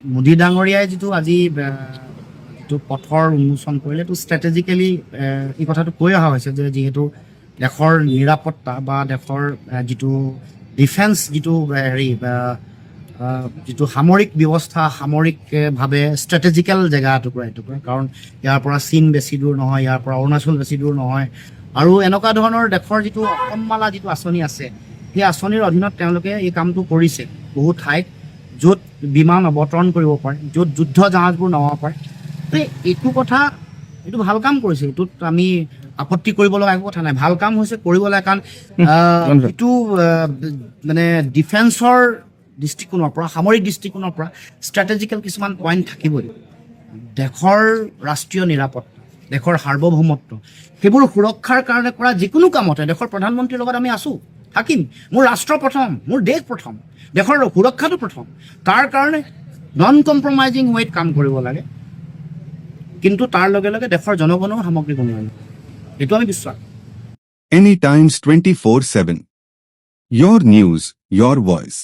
মোদী ডাঙৰীয়াই যিটো আজি যিটো পথৰ উন্মোচন কৰিলে, এইটো ষ্ট্ৰেটেজিকেলি এই কথাটো কৈ অহা হৈছে যে যিহেতু দেশৰ নিৰাপত্তা বা দেশৰ যিটো ডিফেন্স যিটো যিটো সামৰিক ব্যৱস্থা, সামৰিকভাৱে ষ্ট্ৰেটেজিকেল জেগা এটুকুৰা কাৰণ ইয়াৰ পৰা চীন বেছি দূৰ নহয়, ইয়াৰ পৰা অৰুণাচল বেছি দূৰ নহয়, আৰু এনেকুৱা ধৰণৰ দেশৰ যিটো অসমমালা যিটো আঁচনি আছে, সেই আঁচনিৰ অধীনত তেওঁলোকে এই কামটো কৰিছে বহু ঠাইত, য'ত বিমান অৱতৰণ কৰিব পাৰে, য'ত যুদ্ধ জাহাজবোৰ নমাব পাৰে। এইটো কথা, এইটো ভাল কাম কৰিছে, এইটোত আমি আপত্তি কৰিব লগা একো কথা নাই, ভাল কাম হৈছে, কৰিব লাগে। কাৰণ এইটো মানে ডিফেন্সৰ দৃষ্টিকোণৰ পৰা, সামৰিক দৃষ্টিকোণৰ পৰা ষ্ট্ৰেটেজিকেল কিছুমান পইণ্ট থাকিবই। দেশৰ ৰাষ্ট্ৰীয় নিৰাপত্তা, দেশৰ সাৰ্বভৌমত্ব, সেইবোৰ সুৰক্ষাৰ কাৰণে কৰা যিকোনো কামতে দেশৰ প্ৰধানমন্ত্ৰীৰ লগত আমি আছোঁ, থাকিম। মোৰ ৰাষ্ট্ৰ প্ৰথম, মোৰ দেশ প্ৰথম, দেশৰ সুৰক্ষাটো প্ৰথম। তাৰ কাৰণে নন কম্প্ৰমাইজিং ৱেত কাম কৰিব লাগে, কিন্তু তাৰ লগে লগে দেশৰ জনগণৰ সামগ্ৰিক উন্নয়ন, এইটো আমি বিশ্বাস। Any Times 24/7. Your news, your voice.